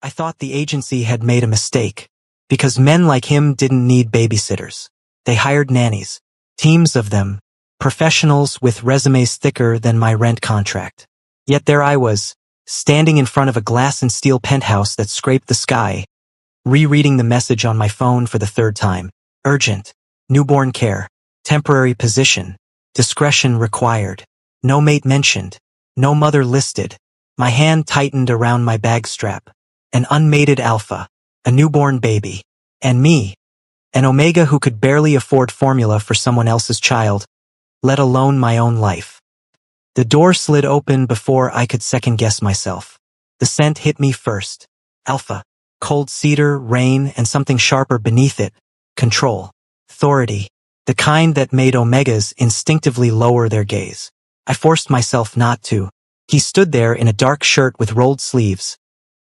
I thought the agency had made a mistake, because men like him didn't need babysitters. They hired nannies, teams of them, professionals with resumes thicker than my rent contract. Yet there I was, standing in front of a glass and steel penthouse that scraped the sky, rereading the message on my phone for the third time. Urgent, newborn care, temporary position, discretion required, no mate mentioned, no mother listed. My hand tightened around my bag strap. An unmated alpha, a newborn baby, and me, an omega who could barely afford formula for someone else's child, let alone my own life. The door slid open before I could second-guess myself. The scent hit me first. Alpha, cold cedar, rain, and something sharper beneath it. Control, authority, the kind that made omegas instinctively lower their gaze. I forced myself not to. He stood there in a dark shirt with rolled sleeves.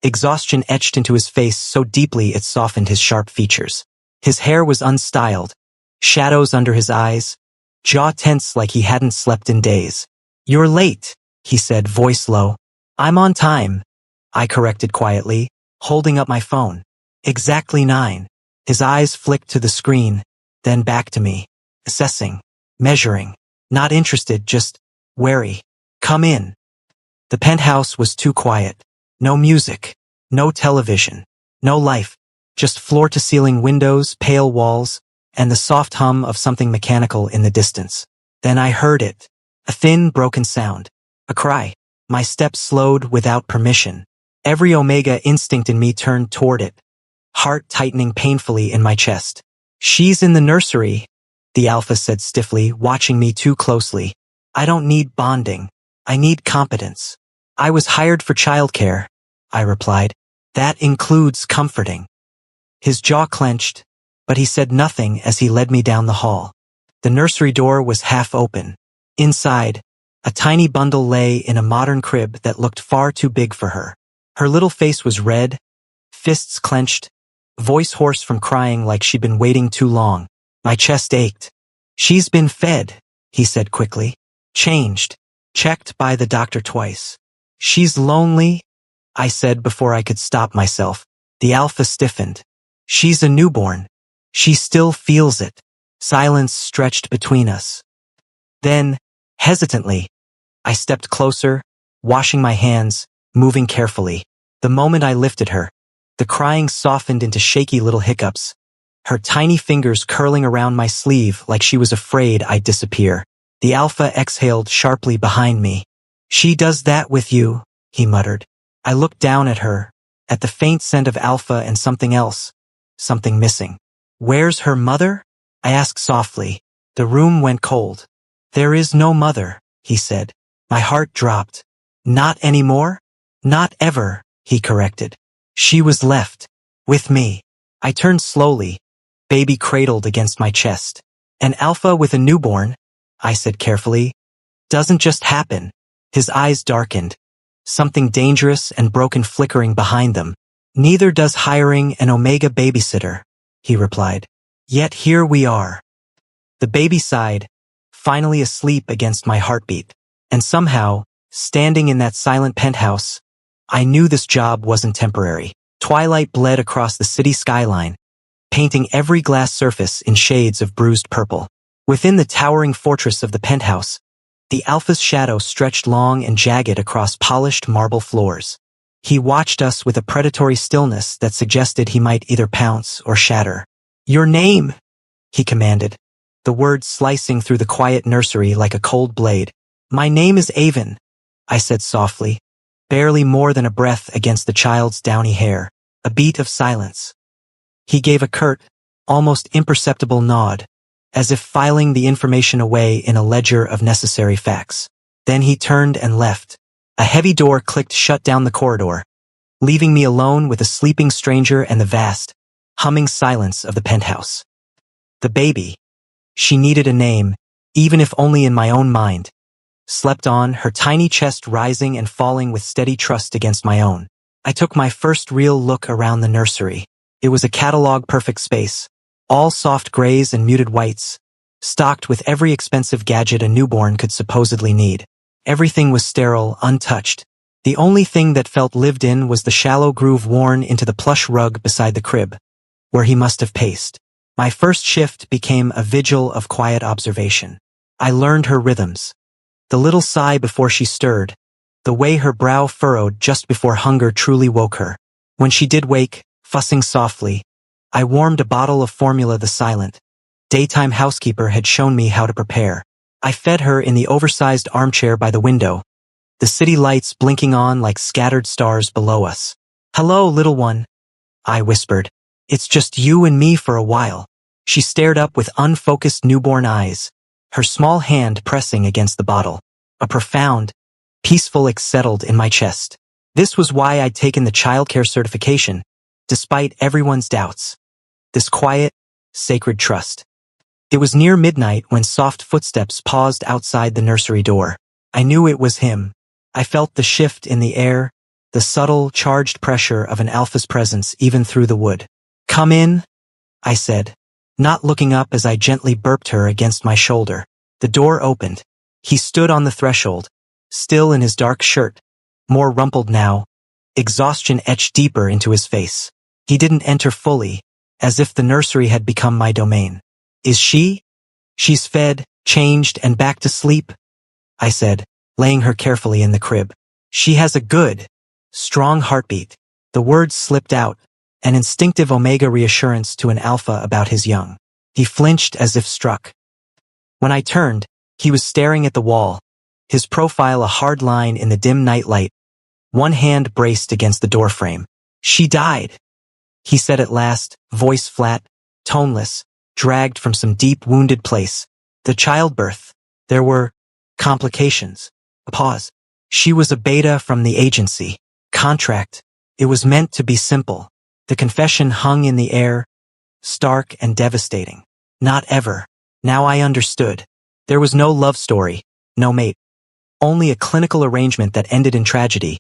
Exhaustion etched into his face so deeply it softened his sharp features. His hair was unstyled, shadows under his eyes, jaw tense like he hadn't slept in days. "You're late," he said, voice low. "I'm on time," I corrected quietly, holding up my phone. "Exactly 9. His eyes flicked to the screen, then back to me, assessing, measuring, not interested, just wary. "Come in." The penthouse was too quiet. No music, no television, no life, just floor-to-ceiling windows, pale walls, and the soft hum of something mechanical in the distance. Then I heard it, a thin, broken sound, a cry. My steps slowed without permission. Every omega instinct in me turned toward it, heart tightening painfully in my chest. "She's in the nursery," the alpha said stiffly, watching me too closely. "I don't need bonding. I need competence." "I was hired for childcare," I replied. "That includes comforting." His jaw clenched, but he said nothing as he led me down the hall. The nursery door was half open. Inside, a tiny bundle lay in a modern crib that looked far too big for her. Her little face was red, fists clenched, voice hoarse from crying like she'd been waiting too long. My chest ached. "She's been fed," he said quickly. "Changed. Checked by the doctor twice. She's lonely," I said before I could stop myself. The alpha stiffened. "She's a newborn. She still feels it." Silence stretched between us. Then, hesitantly, I stepped closer, washing my hands, moving carefully. The moment I lifted her, the crying softened into shaky little hiccups, her tiny fingers curling around my sleeve like she was afraid I'd disappear. The alpha exhaled sharply behind me. "She does that with you," he muttered. I looked down at her, at the faint scent of alpha and something else, something missing. "Where's her mother?" I asked softly. The room went cold. "There is no mother," he said. My heart dropped. "Not anymore?" "Not ever," he corrected. "She was left. With me." I turned slowly, baby cradled against my chest. "An alpha with a newborn," I said carefully, "doesn't just happen." His eyes darkened, something dangerous and broken flickering behind them. "Neither does hiring an omega babysitter," he replied. "Yet here we are." The baby sighed, finally asleep against my heartbeat. And somehow, standing in that silent penthouse, I knew this job wasn't temporary. Twilight bled across the city skyline, painting every glass surface in shades of bruised purple. Within the towering fortress of the penthouse, the alpha's shadow stretched long and jagged across polished marble floors. He watched us with a predatory stillness that suggested he might either pounce or shatter. "Your name," he commanded, the words slicing through the quiet nursery like a cold blade. "My name is Avon," I said softly, barely more than a breath against the child's downy hair. A beat of silence. He gave a curt, almost imperceptible nod, as if filing the information away in a ledger of necessary facts. Then he turned and left. A heavy door clicked shut down the corridor, leaving me alone with a sleeping stranger and the vast, humming silence of the penthouse. The baby, she needed a name, even if only in my own mind, slept on, her tiny chest rising and falling with steady trust against my own. I took my first real look around the nursery. It was a catalog-perfect space, all soft grays and muted whites, stocked with every expensive gadget a newborn could supposedly need. Everything was sterile, untouched, The only thing that felt lived in was the shallow groove worn into the plush rug beside the crib, where he must have paced. My first shift became a vigil of quiet observation. I learned her rhythms. The little sigh before she stirred, the way her brow furrowed just before hunger truly woke her. When she did wake, fussing softly, I warmed a bottle of formula the silent, daytime housekeeper had shown me how to prepare. I fed her in the oversized armchair by the window, the city lights blinking on like scattered stars below us. "Hello, little one," I whispered. "It's just you and me for a while." She stared up with unfocused newborn eyes, her small hand pressing against the bottle. A profound, peaceful ache settled in my chest. This was why I'd taken the childcare certification, despite everyone's doubts. This quiet, sacred trust. It was near midnight when soft footsteps paused outside the nursery door. I knew it was him. I felt the shift in the air, the subtle, charged pressure of an alpha's presence even through the wood. "Come in," I said, not looking up as I gently burped her against my shoulder. The door opened. He stood on the threshold, still in his dark shirt, more rumpled now, exhaustion etched deeper into his face. He didn't enter fully, as if the nursery had become my domain. "Is she? She's fed, changed, and back to sleep," I said, laying her carefully in the crib. "She has a good, strong heartbeat." The words slipped out, an instinctive omega reassurance to an alpha about his young. He flinched as if struck. When I turned, he was staring at the wall, his profile a hard line in the dim night light, one hand braced against the doorframe. "She died," he said at last, voice flat, toneless, dragged from some deep wounded place. "The childbirth. There were complications." A pause. "She was a beta from the agency. Contract. It was meant to be simple." The confession hung in the air, stark and devastating. Not ever. Now I understood. There was no love story, no mate. Only a clinical arrangement that ended in tragedy,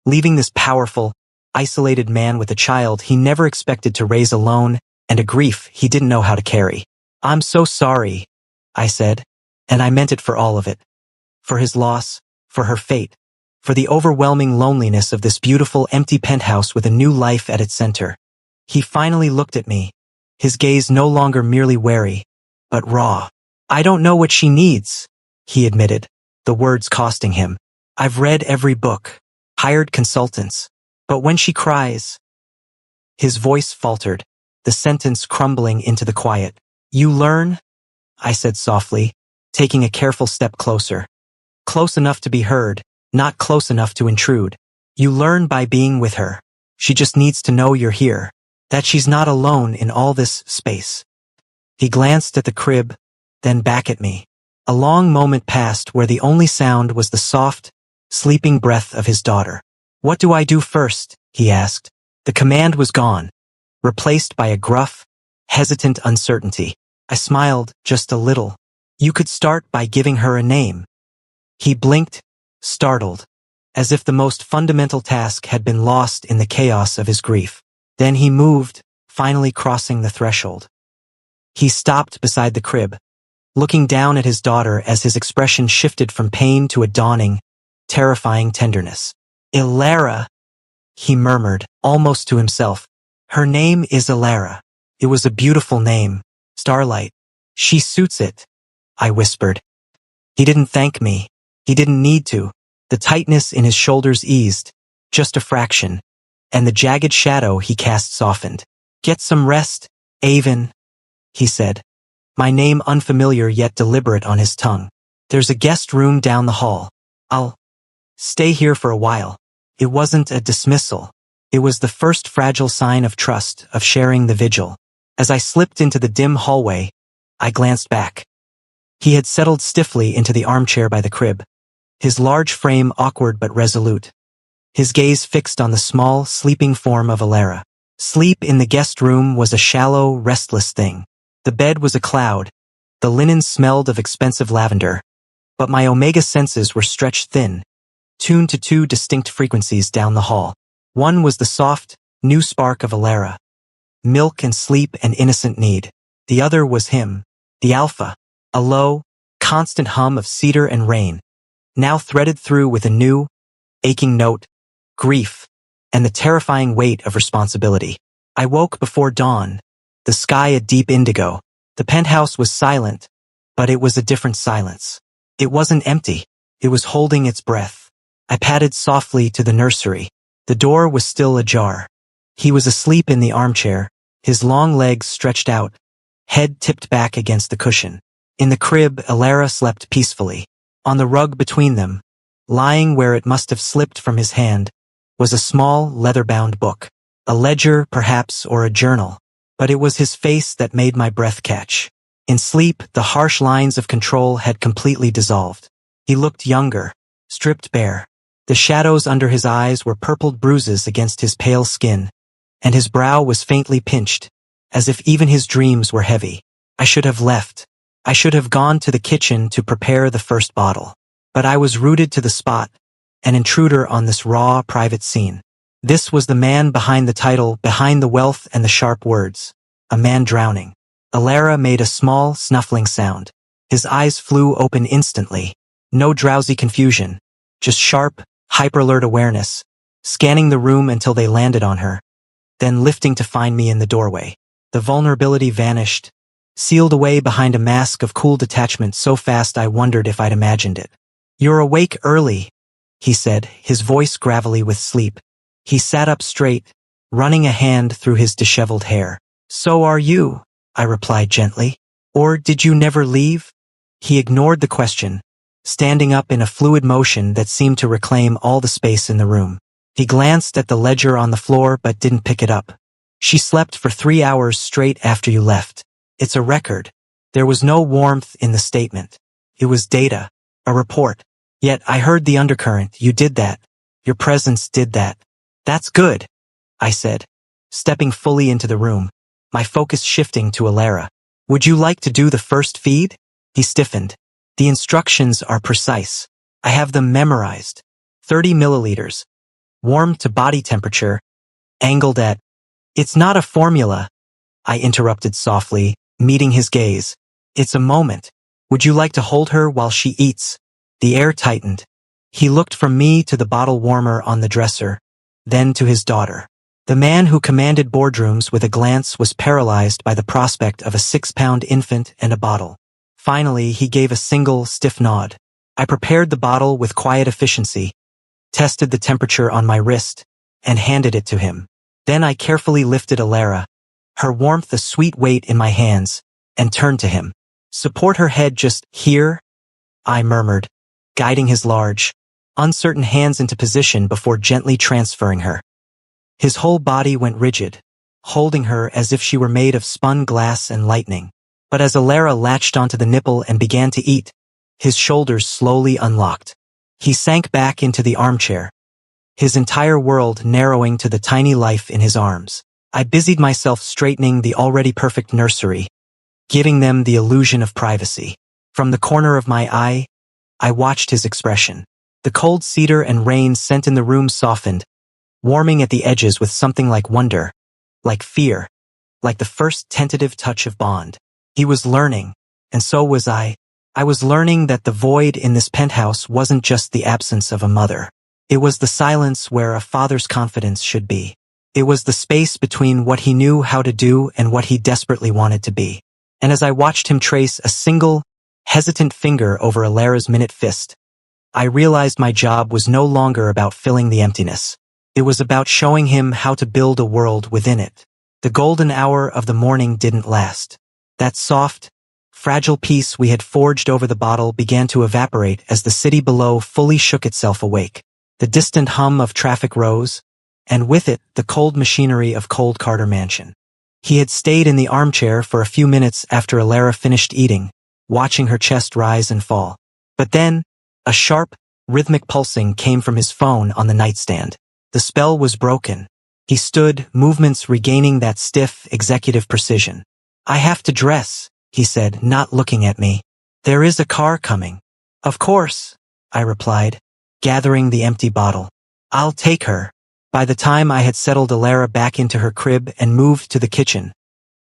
leaving this powerful, isolated man with a child he never expected to raise alone and a grief he didn't know how to carry. "I'm so sorry," I said, and I meant it for all of it. For his loss, for her fate, for the overwhelming loneliness of this beautiful empty penthouse with a new life at its center. He finally looked at me, his gaze no longer merely wary, but raw. "I don't know what she needs," he admitted, the words costing him. "I've read every book, hired consultants, but when she cries..." His voice faltered, the sentence crumbling into the quiet. "You learn," I said softly, taking a careful step closer. Close enough to be heard, not close enough to intrude. "You learn by being with her. She just needs to know you're here, that she's not alone in all this space." He glanced at the crib, then back at me. A long moment passed where the only sound was the soft, sleeping breath of his daughter. "What do I do first?" he asked. The command was gone, replaced by a gruff, hesitant uncertainty. I smiled just a little. "You could start by giving her a name." He blinked, startled, as if the most fundamental task had been lost in the chaos of his grief. Then he moved, finally crossing the threshold. He stopped beside the crib, looking down at his daughter as his expression shifted from pain to a dawning, terrifying tenderness. "Ilara," he murmured, almost to himself. "Her name is Ilara." It was a beautiful name, Starlight. "She suits it," I whispered. He didn't thank me. He didn't need to. The tightness in his shoulders eased, just a fraction, and the jagged shadow he cast softened. "Get some rest, Avon," he said, my name unfamiliar yet deliberate on his tongue. "There's a guest room down the hall. I'll stay here for a while." It wasn't a dismissal. It was the first fragile sign of trust, of sharing the vigil. As I slipped into the dim hallway, I glanced back. He had settled stiffly into the armchair by the crib, his large frame awkward but resolute, his gaze fixed on the small, sleeping form of Ilara. Sleep in the guest room was a shallow, restless thing. The bed was a cloud, the linen smelled of expensive lavender, but my omega senses were stretched thin, tuned to two distinct frequencies down the hall. One was the soft, new spark of Ilara, milk and sleep and innocent need. The other was him, the alpha, a low, constant hum of cedar and rain, now threaded through with a new, aching note, grief, and the terrifying weight of responsibility. I woke before dawn, the sky a deep indigo. The penthouse was silent, but it was a different silence. It wasn't empty. It was holding its breath. I padded softly to the nursery. The door was still ajar. He was asleep in the armchair, his long legs stretched out, head tipped back against the cushion. In the crib, Alara slept peacefully. On the rug between them, lying where it must have slipped from his hand, was a small, leather-bound book. A ledger, perhaps, or a journal. But it was his face that made my breath catch. In sleep, the harsh lines of control had completely dissolved. He looked younger, stripped bare. The shadows under his eyes were purpled bruises against his pale skin, and his brow was faintly pinched, as if even his dreams were heavy. I should have left. I should have gone to the kitchen to prepare the first bottle. But I was rooted to the spot, an intruder on this raw, private scene. This was the man behind the title, behind the wealth and the sharp words. A man drowning. Alara made a small, snuffling sound. His eyes flew open instantly. No drowsy confusion, just sharp, hyper-alert awareness, scanning the room until they landed on her, then lifting to find me in the doorway. The vulnerability vanished, sealed away behind a mask of cool detachment so fast I wondered if I'd imagined it. "You're awake early," he said, his voice gravelly with sleep. He sat up straight, running a hand through his disheveled hair. "So are you," I replied gently. "Or did you never leave?" He ignored the question, standing up in a fluid motion that seemed to reclaim all the space in the room. He glanced at the ledger on the floor but didn't pick it up. "She slept for 3 hours straight after you left. It's a record." There was no warmth in the statement. It was data, a report. "Yet I heard the undercurrent. You did that. Your presence did that." "That's good," I said, stepping fully into the room, my focus shifting to Alara. "Would you like to do the first feed?" He stiffened. "The instructions are precise. I have them memorized. 30 milliliters. Warmed to body temperature. Angled at—" "It's not a formula," I interrupted softly, meeting his gaze. "It's a moment. Would you like to hold her while she eats?" The air tightened. He looked from me to the bottle warmer on the dresser, then to his daughter. The man who commanded boardrooms with a glance was paralyzed by the prospect of a 6-pound infant and a bottle. Finally, he gave a single, stiff nod. I prepared the bottle with quiet efficiency, tested the temperature on my wrist, and handed it to him. Then I carefully lifted Alara, her warmth a sweet weight in my hands, and turned to him. "Support her head just here," I murmured, guiding his large, uncertain hands into position before gently transferring her. His whole body went rigid, holding her as if she were made of spun glass and lightning. But as Alara latched onto the nipple and began to eat, his shoulders slowly unlocked. He sank back into the armchair, his entire world narrowing to the tiny life in his arms. I busied myself straightening the already perfect nursery, giving them the illusion of privacy. From the corner of my eye, I watched his expression. The cold cedar and rain scent in the room softened, warming at the edges with something like wonder, like fear, like the first tentative touch of bond. He was learning, and so was I. I was learning that the void in this penthouse wasn't just the absence of a mother. It was the silence where a father's confidence should be. It was the space between what he knew how to do and what he desperately wanted to be. And as I watched him trace a single, hesitant finger over Alara's minute fist, I realized my job was no longer about filling the emptiness. It was about showing him how to build a world within it. The golden hour of the morning didn't last. That soft, fragile peace we had forged over the bottle began to evaporate as the city below fully shook itself awake. The distant hum of traffic rose, and with it the cold machinery of Cold Carter Mansion. He had stayed in the armchair for a few minutes after Alara finished eating, watching her chest rise and fall. But then, a sharp, rhythmic pulsing came from his phone on the nightstand. The spell was broken. He stood, movements regaining that stiff, executive precision. "I have to dress," he said, not looking at me. "There is a car coming." "Of course," I replied, gathering the empty bottle. "I'll take her." By the time I had settled Alara back into her crib and moved to the kitchen,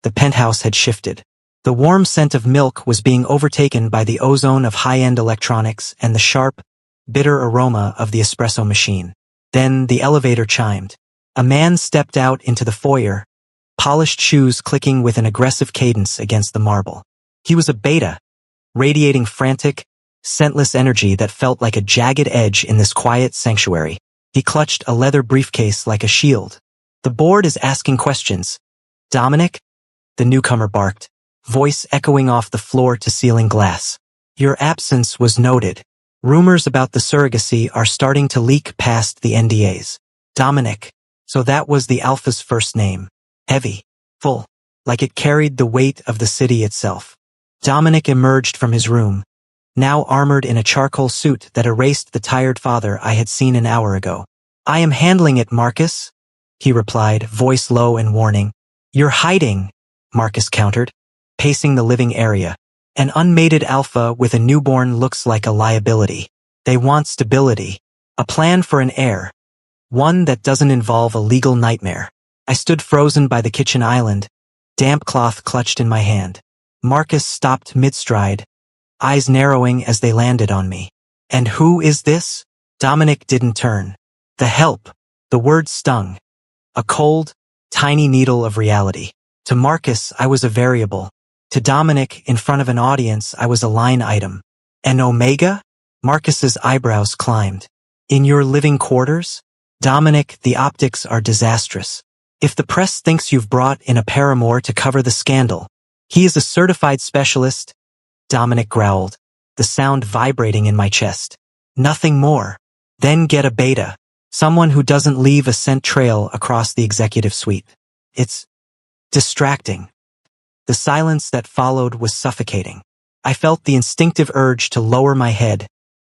the penthouse had shifted. The warm scent of milk was being overtaken by the ozone of high-end electronics and the sharp, bitter aroma of the espresso machine. Then the elevator chimed. A man stepped out into the foyer, polished shoes clicking with an aggressive cadence against the marble. He was a beta, radiating frantic, scentless energy that felt like a jagged edge in this quiet sanctuary. He clutched a leather briefcase like a shield. The board is asking questions. Dominic? The newcomer barked, voice echoing off the floor-to-ceiling glass. Your absence was noted. Rumors about the surrogacy are starting to leak past the NDAs. Dominic. So that was the Alpha's first name. Heavy. Full. Like it carried the weight of the city itself. Dominic emerged from his room, now armored in a charcoal suit that erased the tired father I had seen an hour ago. I am handling it, Marcus, he replied, voice low and warning. You're hiding, Marcus countered, pacing the living area. An unmated alpha with a newborn looks like a liability. They want stability, a plan for an heir, one that doesn't involve a legal nightmare. I stood frozen by the kitchen island, damp cloth clutched in my hand. Marcus stopped mid-stride, eyes narrowing as they landed on me. And who is this? Dominic didn't turn. The help. The word stung. A cold, tiny needle of reality. To Marcus, I was a variable. To Dominic, in front of an audience, I was a line item. An Omega? Marcus's eyebrows climbed. In your living quarters? Dominic, the optics are disastrous. If the press thinks you've brought in a paramour to cover the scandal, he is a certified specialist, Dominic growled, the sound vibrating in my chest. Nothing more. Then get a beta. Someone who doesn't leave a scent trail across the executive suite. It's distracting. The silence that followed was suffocating. I felt the instinctive urge to lower my head,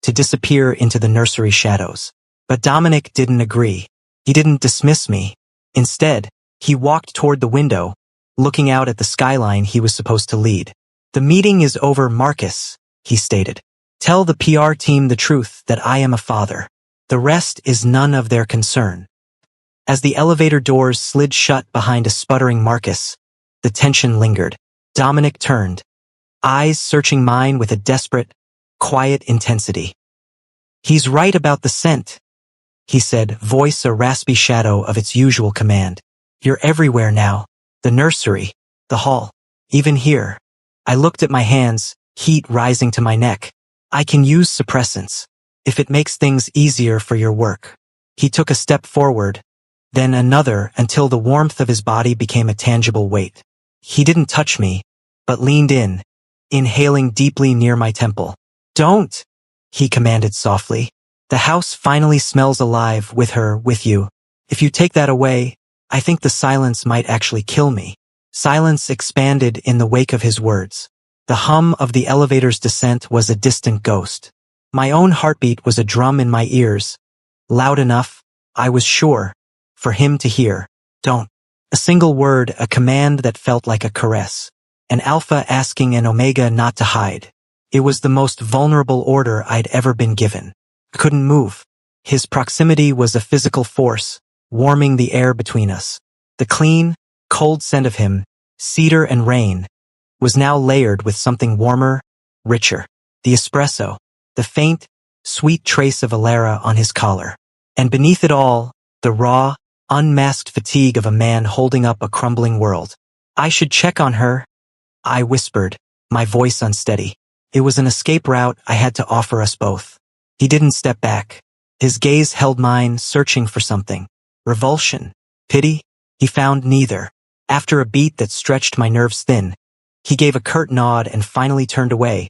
to disappear into the nursery shadows. But Dominic didn't agree. He didn't dismiss me. Instead, he walked toward the window, looking out at the skyline he was supposed to lead. The meeting is over, Marcus, he stated. Tell the PR team the truth that I am a father. The rest is none of their concern. As the elevator doors slid shut behind a sputtering Marcus, the tension lingered. Dominic turned, eyes searching mine with a desperate, quiet intensity. He's right about the scent, he said, voice a raspy shadow of its usual command. You're everywhere now. The nursery, the hall, even here. I looked at my hands, heat rising to my neck. I can use suppressants, if it makes things easier for your work. He took a step forward, then another until the warmth of his body became a tangible weight. He didn't touch me, but leaned in, inhaling deeply near my temple. Don't, he commanded softly. The house finally smells alive with her, with you. If you take that away, I think the silence might actually kill me. Silence expanded in the wake of his words. The hum of the elevator's descent was a distant ghost. My own heartbeat was a drum in my ears, loud enough, I was sure, for him to hear. Don't. A single word, a command that felt like a caress. An alpha asking an omega not to hide. It was the most vulnerable order I'd ever been given. I couldn't move. His proximity was a physical force, warming the air between us. The clean, cold scent of him, cedar and rain, was now layered with something warmer, richer. The espresso, the faint, sweet trace of Alera on his collar. And beneath it all, the raw, unmasked fatigue of a man holding up a crumbling world. I should check on her, I whispered, my voice unsteady. It was an escape route I had to offer us both. He didn't step back. His gaze held mine, searching for something. Revulsion? Pity? He found neither. After a beat that stretched my nerves thin, he gave a curt nod and finally turned away,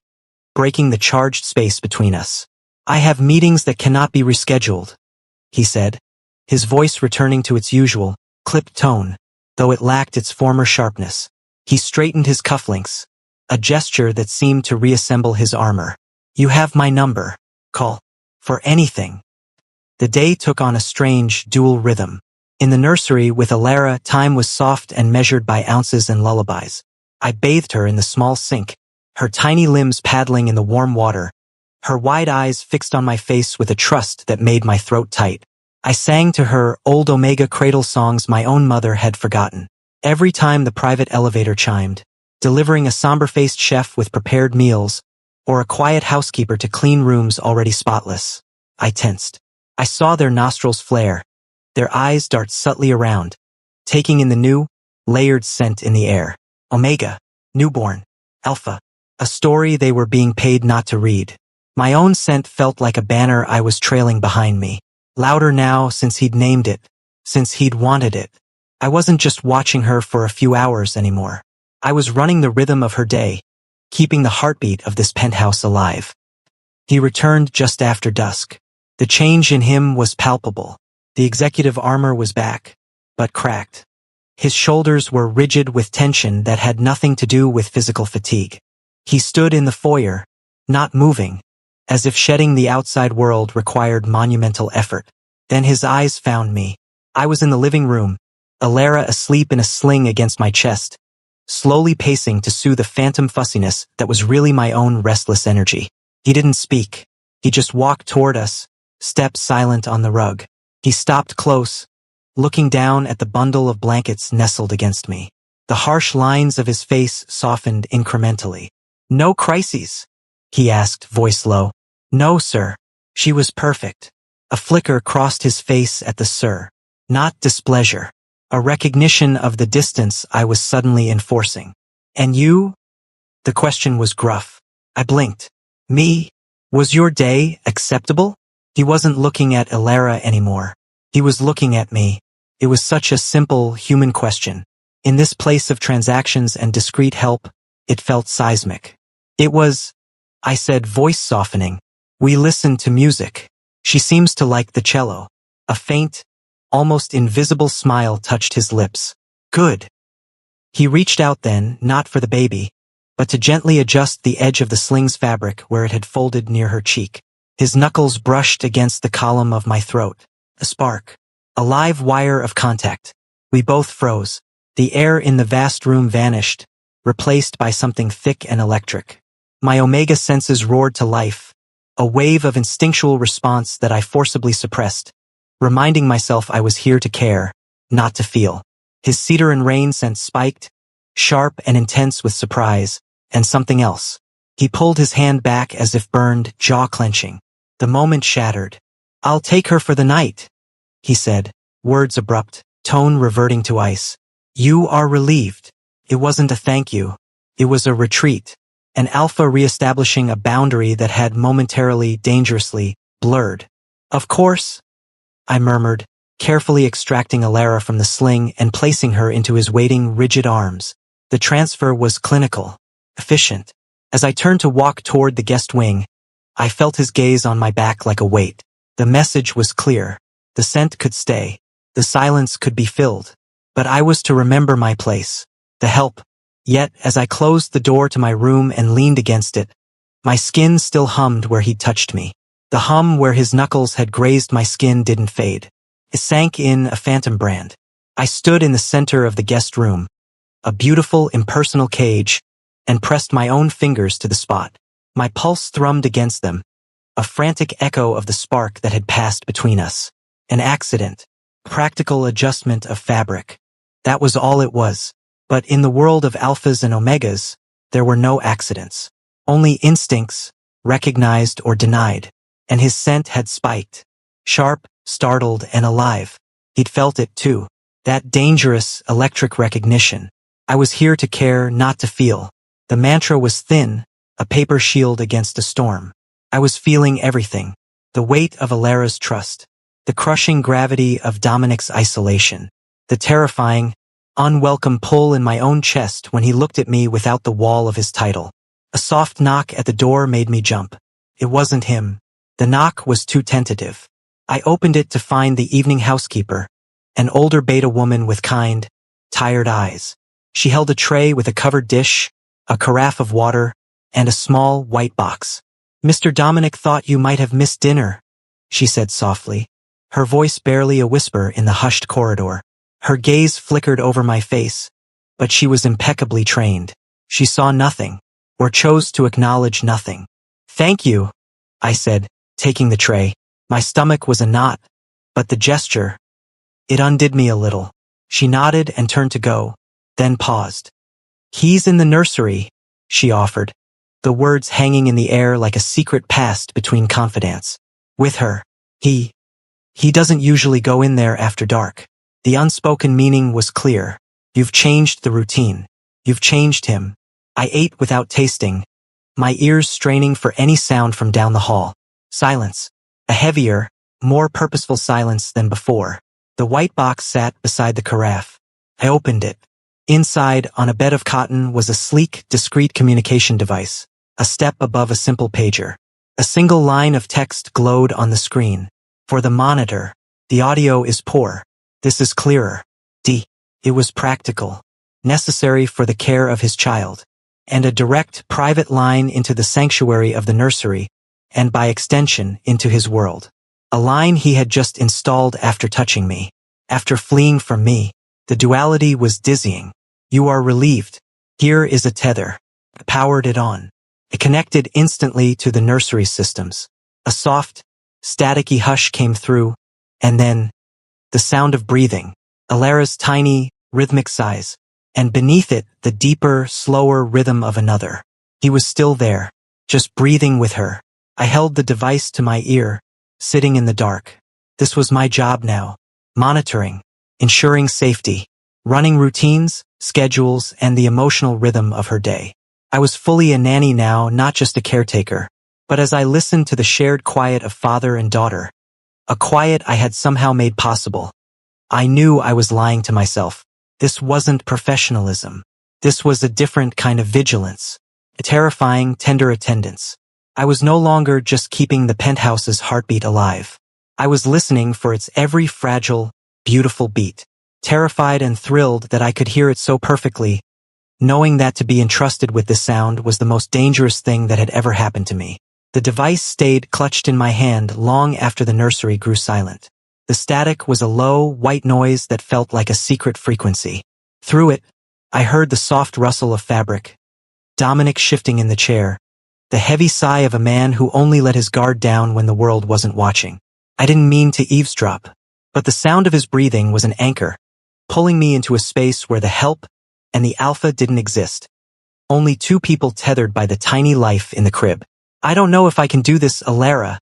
breaking the charged space between us. I have meetings that cannot be rescheduled, he said, his voice returning to its usual, clipped tone, though it lacked its former sharpness. He straightened his cufflinks, a gesture that seemed to reassemble his armor. You have my number. Call. For anything. The day took on a strange, dual rhythm. In the nursery with Alera, time was soft and measured by ounces and lullabies. I bathed her in the small sink, her tiny limbs paddling in the warm water, her wide eyes fixed on my face with a trust that made my throat tight. I sang to her old Omega cradle songs my own mother had forgotten. Every time the private elevator chimed, delivering a somber-faced chef with prepared meals, or a quiet housekeeper to clean rooms already spotless. I tensed. I saw their nostrils flare, their eyes dart subtly around, taking in the new, layered scent in the air. Omega, newborn, alpha, a story they were being paid not to read. My own scent felt like a banner I was trailing behind me, louder now since he'd named it, since he'd wanted it. I wasn't just watching her for a few hours anymore. I was running the rhythm of her day, keeping the heartbeat of this penthouse alive. He returned just after dusk. The change in him was palpable. The executive armor was back, but cracked. His shoulders were rigid with tension that had nothing to do with physical fatigue. He stood in the foyer, not moving, as if shedding the outside world required monumental effort. Then his eyes found me. I was in the living room, Alara asleep in a sling against my chest, slowly pacing to soothe the phantom fussiness that was really my own restless energy. He didn't speak. He just walked toward us, stepped silent on the rug. He stopped close, looking down at the bundle of blankets nestled against me. The harsh lines of his face softened incrementally. "No crises?" he asked, voice low. "No, sir." She was perfect. A flicker crossed his face at the "sir." Not displeasure. A recognition of the distance I was suddenly enforcing. "And you?" The question was gruff. I blinked. "Me? Was your day acceptable?" He wasn't looking at Alara anymore. He was looking at me. It was such a simple, human question. In this place of transactions and discreet help, it felt seismic. "It was," I said, voice softening. "We listened to music. She seems to like the cello." A faint, almost invisible smile touched his lips. "Good." He reached out then, not for the baby, but to gently adjust the edge of the sling's fabric where it had folded near her cheek. His knuckles brushed against the column of my throat. A spark. A live wire of contact. We both froze. The air in the vast room vanished, replaced by something thick and electric. My omega senses roared to life, a wave of instinctual response that I forcibly suppressed, reminding myself I was here to care, not to feel. His cedar and rain scent spiked, sharp and intense with surprise, and something else. He pulled his hand back as if burned, jaw clenching. The moment shattered. "I'll take her for the night," he said, words abrupt, tone reverting to ice. "You are relieved." It wasn't a thank you. It was a retreat. An alpha reestablishing a boundary that had momentarily, dangerously, blurred. "Of course," I murmured, carefully extracting Alara from the sling and placing her into his waiting, rigid arms. The transfer was clinical, efficient. As I turned to walk toward the guest wing, I felt his gaze on my back like a weight. The message was clear. The scent could stay. The silence could be filled. But I was to remember my place. The help. Yet, as I closed the door to my room and leaned against it, my skin still hummed where he touched me. The hum where his knuckles had grazed my skin didn't fade. It sank in a phantom brand. I stood in the center of the guest room, a beautiful, impersonal cage, and pressed my own fingers to the spot. My pulse thrummed against them, a frantic echo of the spark that had passed between us. An accident, practical adjustment of fabric. That was all it was. But in the world of alphas and omegas, there were no accidents. Only instincts, recognized or denied. And his scent had spiked. Sharp, startled, and alive. He'd felt it too. That dangerous, electric recognition. I was here to care, not to feel. The mantra was thin, a paper shield against a storm. I was feeling everything. The weight of Alara's trust. The crushing gravity of Dominic's isolation. The terrifying, unwelcome pull in my own chest when he looked at me without the wall of his title. A soft knock at the door made me jump. It wasn't him. The knock was too tentative. I opened it to find the evening housekeeper, an older beta woman with kind, tired eyes. She held a tray with a covered dish, a carafe of water, and a small, white box. "Mr. Dominic thought you might have missed dinner," she said softly, her voice barely a whisper in the hushed corridor. Her gaze flickered over my face, but she was impeccably trained. She saw nothing, or chose to acknowledge nothing. "Thank you," I said, taking the tray. My stomach was a knot, but the gesture, it undid me a little. She nodded and turned to go, then paused. "He's in the nursery," she offered, the words hanging in the air like a secret past between confidants. "With her." He doesn't usually go in there after dark. The unspoken meaning was clear. You've changed the routine. You've changed him. I ate without tasting, my ears straining for any sound from down the hall. Silence. A heavier, more purposeful silence than before. The white box sat beside the carafe. I opened it. Inside, on a bed of cotton, was a sleek, discreet communication device, a step above a simple pager. A single line of text glowed on the screen. For the monitor, the audio is poor. This is clearer. It was practical, necessary for the care of his child, and a direct, private line into the sanctuary of the nursery, and by extension, into his world. A line he had just installed after touching me, after fleeing from me. The duality was dizzying. You are relieved. Here is a tether. I powered it on. It connected instantly to the nursery systems. A soft, staticky hush came through, and then the sound of breathing, Alara's tiny, rhythmic sighs, and beneath it the deeper, slower rhythm of another. He was still there, just breathing with her. I held the device to my ear, sitting in the dark. This was my job now, monitoring, ensuring safety, running routines, schedules, and the emotional rhythm of her day. I was fully a nanny now, not just a caretaker. But as I listened to the shared quiet of father and daughter, a quiet I had somehow made possible, I knew I was lying to myself. This wasn't professionalism. This was a different kind of vigilance, a terrifying, tender attendance. I was no longer just keeping the penthouse's heartbeat alive. I was listening for its every fragile, beautiful beat, terrified and thrilled that I could hear it so perfectly, knowing that to be entrusted with this sound was the most dangerous thing that had ever happened to me. The device stayed clutched in my hand long after the nursery grew silent. The static was a low, white noise that felt like a secret frequency. Through it, I heard the soft rustle of fabric, Dominic shifting in the chair, the heavy sigh of a man who only let his guard down when the world wasn't watching. I didn't mean to eavesdrop, but the sound of his breathing was an anchor, pulling me into a space where the help and the alpha didn't exist. Only two people tethered by the tiny life in the crib. I don't know if I can do this, Alara.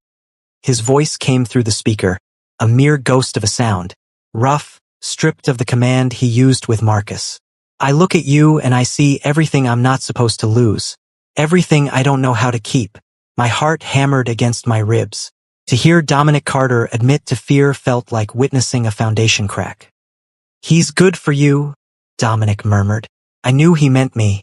His voice came through the speaker, a mere ghost of a sound, rough, stripped of the command he used with Marcus. I look at you and I see everything I'm not supposed to lose, everything I don't know how to keep. My heart hammered against my ribs. To hear Dominic Carter admit to fear felt like witnessing a foundation crack. He's good for you, Dominic murmured. I knew he meant me.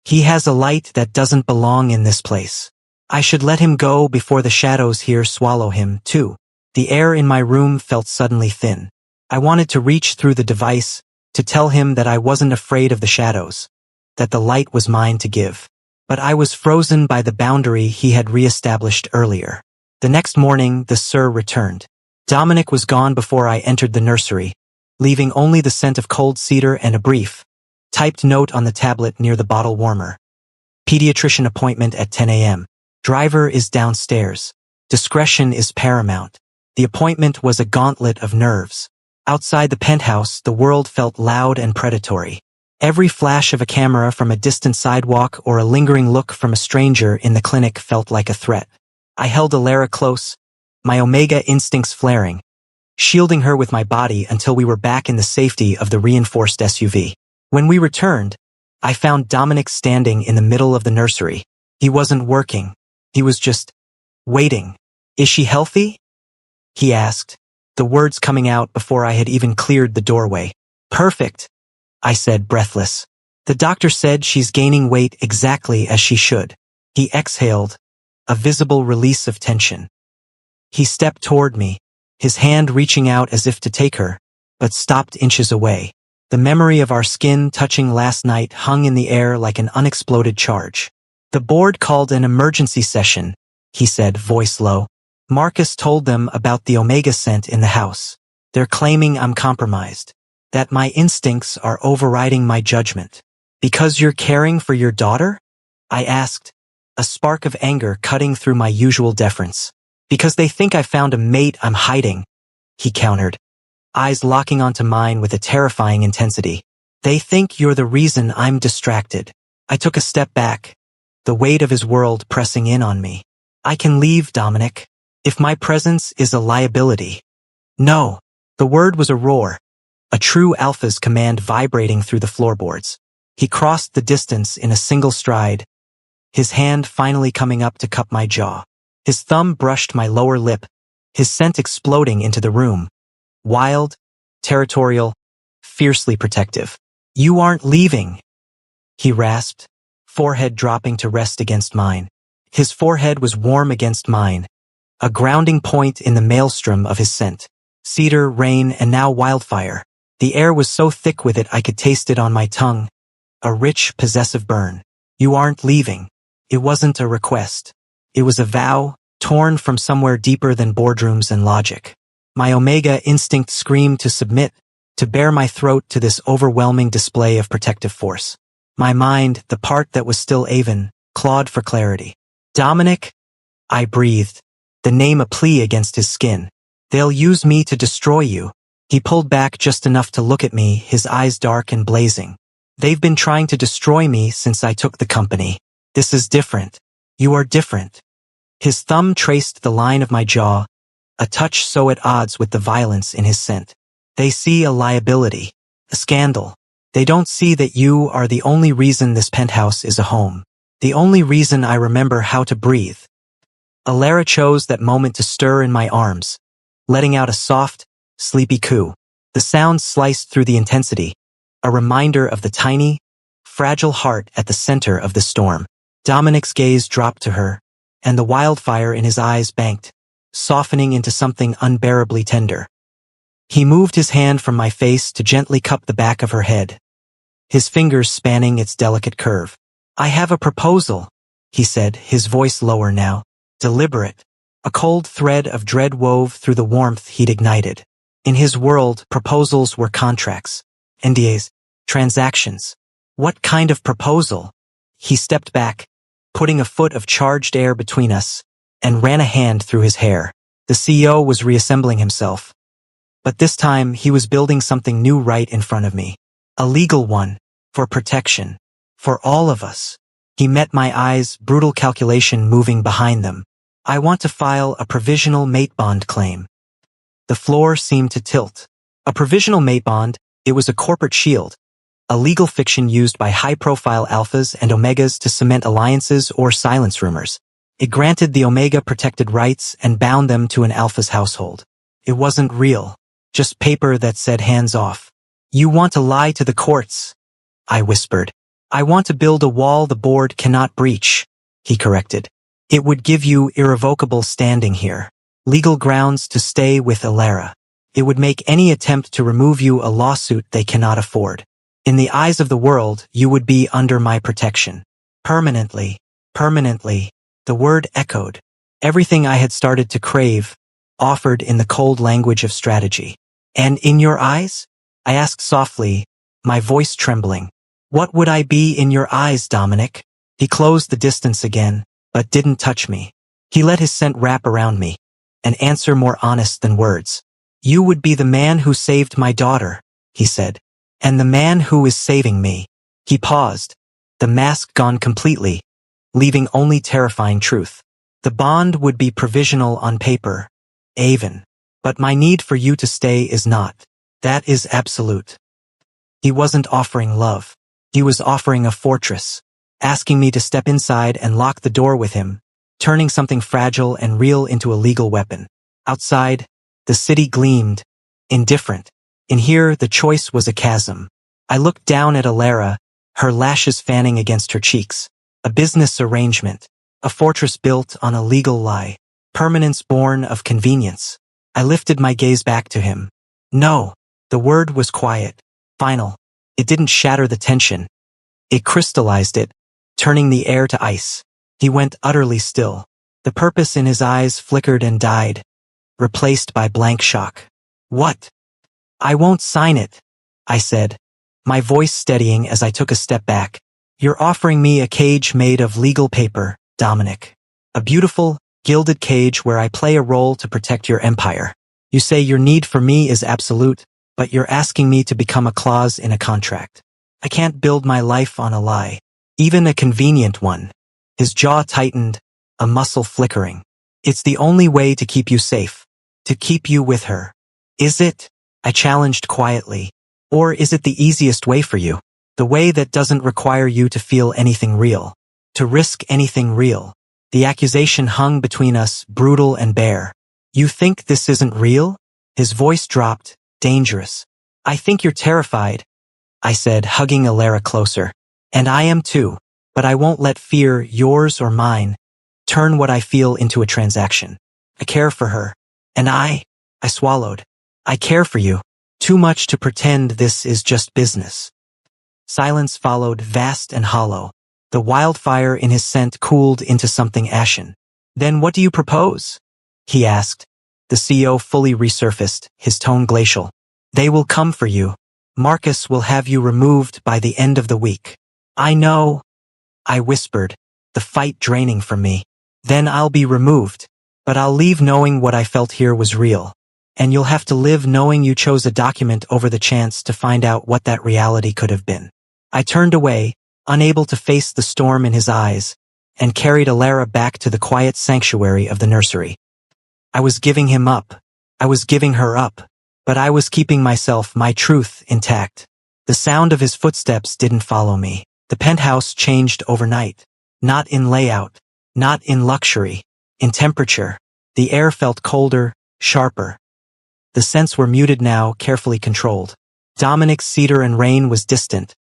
He has a light that doesn't belong in this place. I should let him go before the shadows here swallow him, too. The air in my room felt suddenly thin. I wanted to reach through the device, to tell him that I wasn't afraid of the shadows, that the light was mine to give. But I was frozen by the boundary he had re-established earlier. The next morning, the sir returned. Dominic was gone before I entered the nursery, leaving only the scent of cold cedar and a brief, typed note on the tablet near the bottle warmer. Pediatrician appointment at 10 a.m. Driver is downstairs. Discretion is paramount. The appointment was a gauntlet of nerves. Outside the penthouse, the world felt loud and predatory. Every flash of a camera from a distant sidewalk or a lingering look from a stranger in the clinic felt like a threat. I held Alara close, my Omega instincts flaring, shielding her with my body until we were back in the safety of the reinforced SUV. When we returned, I found Dominic standing in the middle of the nursery. He wasn't working. He was just waiting. Is she healthy? He asked, the words coming out before I had even cleared the doorway. Perfect, I said, breathless. The doctor said she's gaining weight exactly as she should. He exhaled, a visible release of tension. He stepped toward me, his hand reaching out as if to take her, but stopped inches away. The memory of our skin touching last night hung in the air like an unexploded charge. The board called an emergency session, he said, voice low. Marcus told them about the Omega scent in the house. They're claiming I'm compromised, that my instincts are overriding my judgment. Because you're caring for your daughter? I asked, a spark of anger cutting through my usual deference. Because they think I found a mate I'm hiding, he countered, eyes locking onto mine with a terrifying intensity. They think you're the reason I'm distracted. I took a step back, the weight of his world pressing in on me. I can leave, Dominic. If my presence is a liability. No. The word was a roar. A true alpha's command vibrating through the floorboards. He crossed the distance in a single stride, his hand finally coming up to cup my jaw. His thumb brushed my lower lip, his scent exploding into the room. Wild, territorial, fiercely protective. You aren't leaving, he rasped, forehead dropping to rest against mine. His forehead was warm against mine, a grounding point in the maelstrom of his scent. Cedar, rain, and now wildfire. The air was so thick with it I could taste it on my tongue. A rich, possessive burn. You aren't leaving. It wasn't a request. It was a vow, torn from somewhere deeper than boardrooms and logic. My omega instinct screamed to submit, to bare my throat to this overwhelming display of protective force. My mind, the part that was still Avon, clawed for clarity. Dominic? I breathed, the name a plea against his skin. They'll use me to destroy you. He pulled back just enough to look at me, his eyes dark and blazing. They've been trying to destroy me since I took the company. This is different. You are different. His thumb traced the line of my jaw, a touch so at odds with the violence in his scent. They see a liability, a scandal. They don't see that you are the only reason this penthouse is a home. The only reason I remember how to breathe. Alara chose that moment to stir in my arms, letting out a soft, sleepy coo. The sound sliced through the intensity, a reminder of the tiny, fragile heart at the center of the storm. Dominic's gaze dropped to her, and the wildfire in his eyes banked, softening into something unbearably tender. He moved his hand from my face to gently cup the back of her head, his fingers spanning its delicate curve. I have a proposal, he said, his voice lower now, deliberate. A cold thread of dread wove through the warmth he'd ignited. In his world, proposals were contracts, NDAs, transactions. What kind of proposal? He stepped back, putting a foot of charged air between us, and ran a hand through his hair. The CEO was reassembling himself. But this time, he was building something new right in front of me. A legal one, for protection, for all of us. He met my eyes, brutal calculation moving behind them. I want to file a provisional mate bond claim. The floor seemed to tilt. A provisional mate bond, it was a corporate shield, a legal fiction used by high-profile alphas and omegas to cement alliances or silence rumors. It granted the omega protected rights and bound them to an alpha's household. It wasn't real, just paper that said hands off. You want to lie to the courts, I whispered. I want to build a wall the board cannot breach, he corrected. It would give you irrevocable standing here, legal grounds to stay with Alara. It would make any attempt to remove you a lawsuit they cannot afford. In the eyes of the world, you would be under my protection. Permanently, permanently, the word echoed. Everything I had started to crave, offered in the cold language of strategy. And in your eyes? I asked softly, my voice trembling. What would I be in your eyes, Dominic? He closed the distance again, but didn't touch me. He let his scent wrap around me, an answer more honest than words. You would be the man who saved my daughter, he said, and the man who is saving me. He paused, the mask gone completely, leaving only terrifying truth. The bond would be provisional on paper, Avon, but my need for you to stay is not. That is absolute. He wasn't offering love. He was offering a fortress, asking me to step inside and lock the door with him, turning something fragile and real into a legal weapon. Outside, the city gleamed, indifferent. In here, the choice was a chasm. I looked down at Alara, her lashes fanning against her cheeks. A business arrangement, a fortress built on a legal lie, permanence born of convenience. I lifted my gaze back to him. No, the word was quiet, final. It didn't shatter the tension. It crystallized it, turning the air to ice. He went utterly still. The purpose in his eyes flickered and died, replaced by blank shock. What? I won't sign it, I said, my voice steadying as I took a step back. You're offering me a cage made of legal paper, Dominic. A beautiful, gilded cage where I play a role to protect your empire. You say your need for me is absolute, but you're asking me to become a clause in a contract. I can't build my life on a lie, even a convenient one. His jaw tightened, a muscle flickering. It's the only way to keep you safe, to keep you with her. Is it? I challenged quietly. Or is it the easiest way for you? The way that doesn't require you to feel anything real, to risk anything real. The accusation hung between us, brutal and bare. You think this isn't real? His voice dropped, dangerous. I think you're terrified, I said, hugging Alara closer. And I am too, but I won't let fear, yours or mine, turn what I feel into a transaction. I care for her. And I swallowed. I care for you. Too much to pretend this is just business. Silence followed, vast and hollow. The wildfire in his scent cooled into something ashen. Then what do you propose? He asked. The CEO fully resurfaced, his tone glacial. They will come for you. Marcus will have you removed by the end of the week. I know, I whispered, the fight draining from me. Then I'll be removed. But I'll leave knowing what I felt here was real. And you'll have to live knowing you chose a document over the chance to find out what that reality could have been. I turned away, unable to face the storm in his eyes, and carried Alara back to the quiet sanctuary of the nursery. I was giving him up. I was giving her up. But I was keeping myself, my truth, intact. The sound of his footsteps didn't follow me. The penthouse changed overnight. Not in layout, not in luxury, in temperature. The air felt colder, sharper. The scents were muted now, carefully controlled. Dominic's cedar and rain was distant,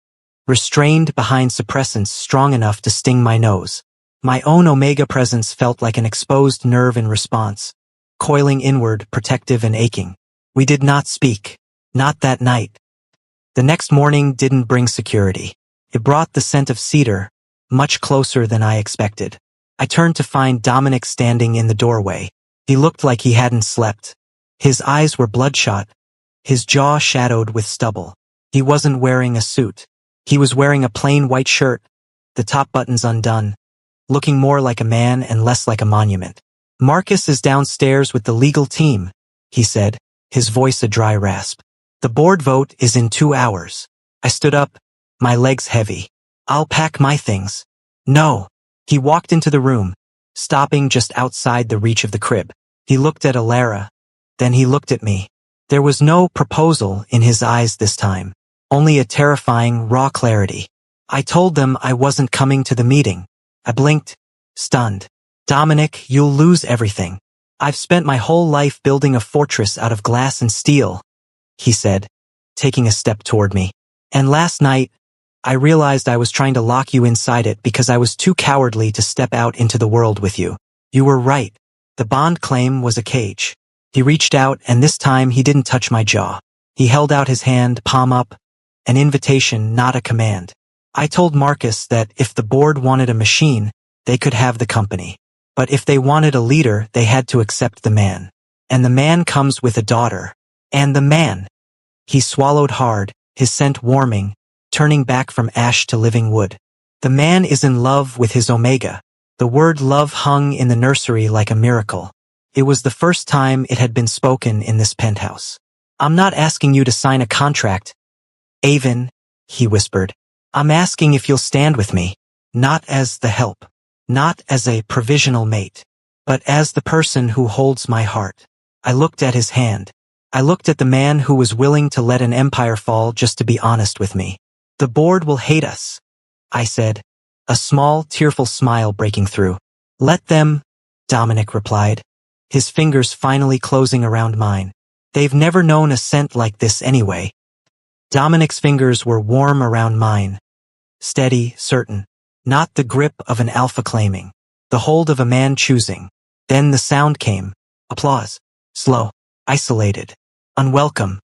restrained behind suppressants strong enough to sting my nose. My own Omega presence felt like an exposed nerve in response, coiling inward, protective and aching. We did not speak. Not that night. The next morning didn't bring security. It brought the scent of cedar, much closer than I expected. I turned to find Dominic standing in the doorway. He looked like he hadn't slept. His eyes were bloodshot, his jaw shadowed with stubble. He wasn't wearing a suit. He was wearing a plain white shirt, the top buttons undone, looking more like a man and less like a monument. Marcus is downstairs with the legal team, he said, his voice a dry rasp. The board vote is in 2 hours. I stood up, my legs heavy. I'll pack my things. No. He walked into the room, stopping just outside the reach of the crib. He looked at Alara. Then he looked at me. There was no proposal in his eyes this time, only a terrifying, raw clarity. I told them I wasn't coming to the meeting. I blinked, stunned. Dominic, you'll lose everything. I've spent my whole life building a fortress out of glass and steel, he said, taking a step toward me. And last night, I realized I was trying to lock you inside it because I was too cowardly to step out into the world with you. You were right. The bond claim was a cage. He reached out, and this time he didn't touch my jaw. He held out his hand, palm up, an invitation, not a command. I told Marcus that if the board wanted a machine, they could have the company. But if they wanted a leader, they had to accept the man. And the man comes with a daughter. And the man. He swallowed hard, his scent warming, turning back from ash to living wood. The man is in love with his Omega. The word love hung in the nursery like a miracle. It was the first time it had been spoken in this penthouse. I'm not asking you to sign a contract, Avon, he whispered. I'm asking if you'll stand with me, not as the help, not as a provisional mate, but as the person who holds my heart. I looked at his hand. I looked at the man who was willing to let an empire fall just to be honest with me. The board will hate us, I said, a small, tearful smile breaking through. Let them, Dominic replied, his fingers finally closing around mine. They've never known a scent like this anyway. Dominic's fingers were warm around mine. Steady, certain. Not the grip of an alpha claiming. The hold of a man choosing. Then the sound came. Applause. Slow. Isolated. Unwelcome.